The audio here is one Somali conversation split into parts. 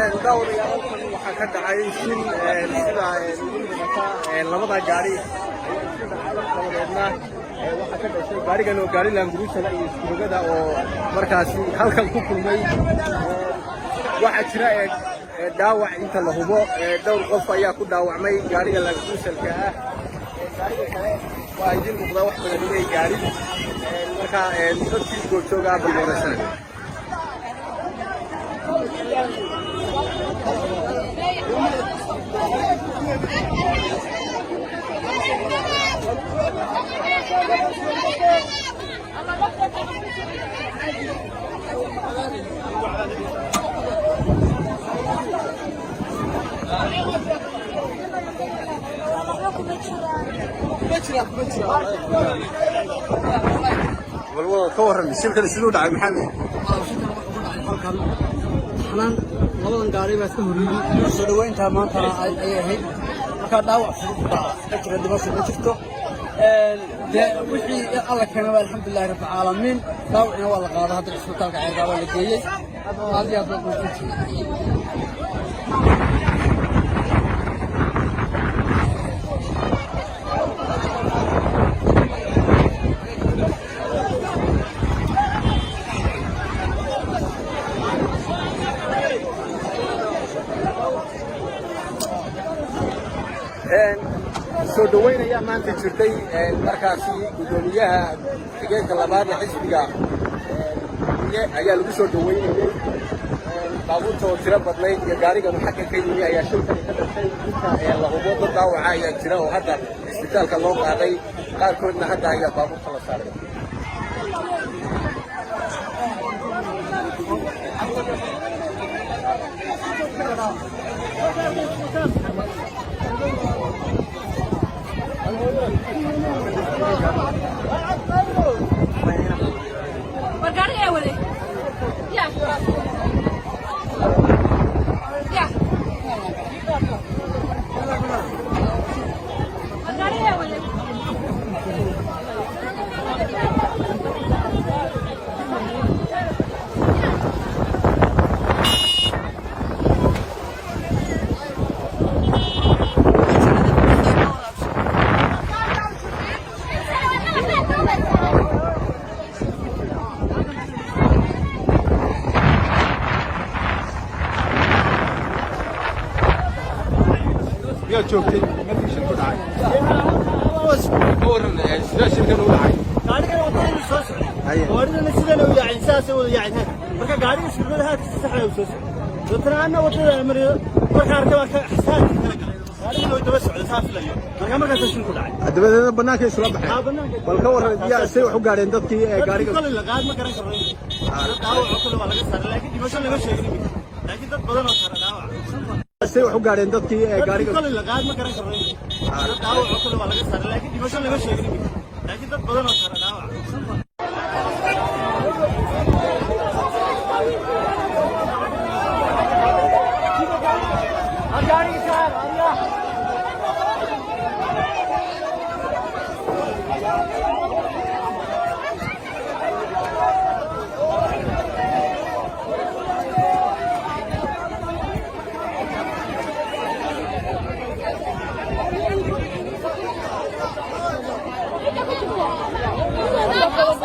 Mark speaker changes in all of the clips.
Speaker 1: waxaa ka dhacay shil sida labada gaari dabadeedna waxaa ka dhashay gaarigan oo gaari laanguruusada iyo iskurogada oo markaasi halkan ku kulmay waxaa jira dhaawac inta la hubo dhowr qof ayaa ku dhaawacmay gaariga laanguruusalka ah gaariga kale waa idin muuqda wax badan inay gaari marka dadkii goobjooga ah balmoorasana والله كورن الشركة السلود على محمد
Speaker 2: حنان لبدن gaari baa iska horreeyay soo dhaweynta maanta ay ahayd marka dhaawac fudud baa jira dhimasho ma jirto wixii alla keenay alxamdulillaah rabbil caalamiin dhaawacna waa la qaaday hadda isbitaalka Ceelgaab la geeyay aad iyo aad baa
Speaker 1: soo dhaweynaya maanta jirtay markaasi gudoomiyaha xigeenka labaad ee xisbiga ayaa lagu soo dhaweynayay baabuurta oo tiro badnayd iyo gaarigan xagga ka yimi ayaa shilkan ka dhashay inta la hubo dad dhaawaca ayaa jira oo hadda isbitaalka loo qaaday qaarkoodna hadda ayaa baabuurta la saaray يا جوكي ما في شيء كذا كورن شو كانوا داعي
Speaker 2: gaari kan wadada soo socday gaarina sidaan uu yahay insaas uu yahay marka gaariga shirkadaha sax ah soo socday dadana wadada mariyo marka arkaba ka xisaan gaariga uu daba socday saafilayo marka tashin ku dhacay
Speaker 1: dabadeedna banaanka isla baxay bal ka waran yaa say wax u gaareen dadkii gaariga
Speaker 2: kale la qaad ma garan karnay daawac kale waa laga saaray laakiin dhimasho laga sheegay laakiin dad badan oo saaray daawac
Speaker 1: say wax u gaareen dadkii gaariga
Speaker 2: kale la qaad ma garan karnay daawac kale waa laga saaray laakiin dhimasho laga sheegay laakiin dad badan oo saaray daawac
Speaker 3: Vamos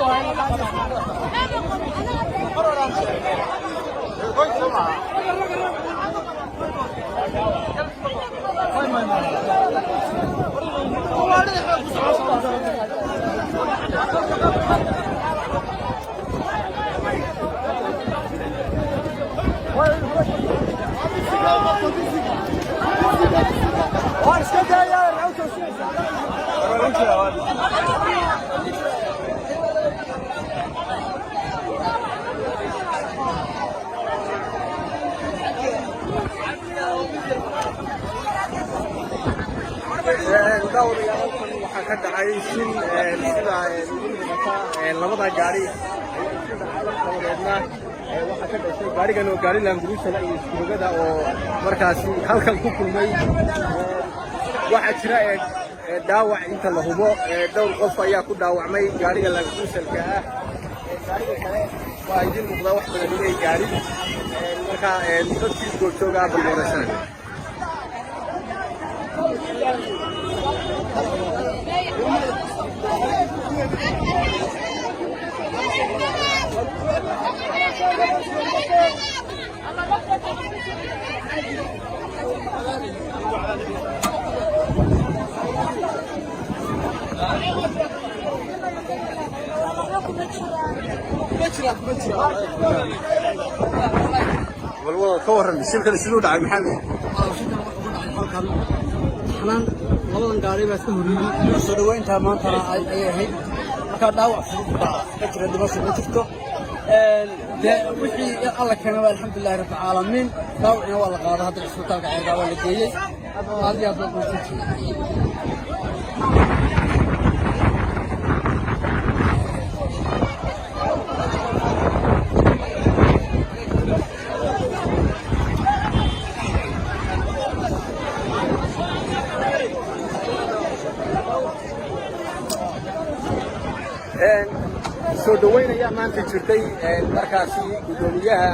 Speaker 1: daawadayaal waxaa ka dhacay shil sida labada gaari dabadeedna waxaa ka dhashay gaarigan oo gaari laanguruusala iyo iskurugada oo markaasi halkan ku kulmay waxaa jira dhaawac inta la hubo dhowr qof ayaa ku dhaawacmay gaariga laanguruusalka ah gaariga kale waa idin muuqda wax badan inay gaari marka dadkii goobjooga ah baldoorasana والله كورن الشركة السلود على المحل
Speaker 3: حنان labadan gaari baa iska horreeyay soo dhaweynta maanta ay ahayd marka dhaawac fudud ka jira dibasho ma jirto wixii alla keenay alxamdulillahi rabbil caalamiin dhaawacna waa la qaaday hadda isbitaalka ceerga waa la geeyay aad iyo aad baa
Speaker 1: soo dhaweyn ayaa maanta jirtay markaasi gudoomiyaha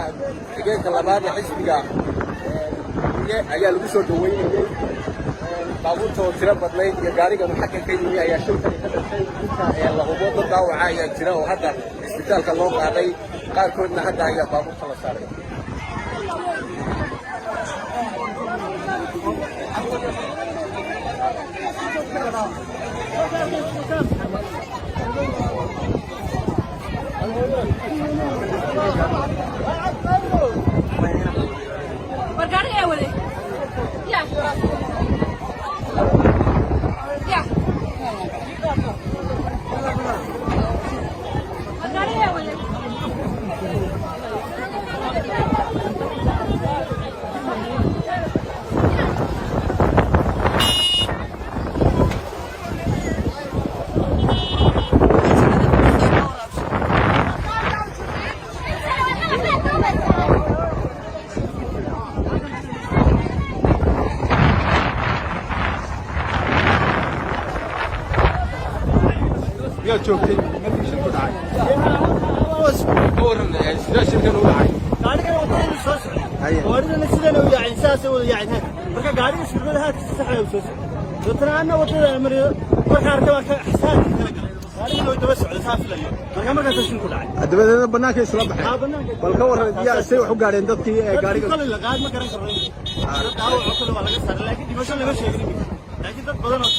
Speaker 1: xigeenka labaad ee xisbiga ayaa lagu soo dhaweynayay baabuurta oo tiro badnayd iyo gaarigan xagga ka yimi ayaa shilkani ka dhashay inta la hubo dad dhaawaca ayaa jira oo hadda isbitaalka loo qaaday qaarkoodna hadda ayaa baabuurta la saaray يا جوكتي ما في شيء كذا كورن لا شيء كذا ولا
Speaker 2: gaarigan wadada soo socday gaarigana sidana uu yaacay saas uu yaacay marka gaariga shirkada haad sax ah soo socday dadna wadada mariyo marka arkaba ka xisaan kala galay gaariga oo daba socday saas la marka marka tashin ku dhacay
Speaker 1: adabadeeda banaanka isla baxay bal ka waran yaa say wax u gaareen dadkii gaariga
Speaker 2: kale la qaad ma garan karo daawo kale waa laga saaray laakiin dhimasho lama sheegin laakiin dad badan oo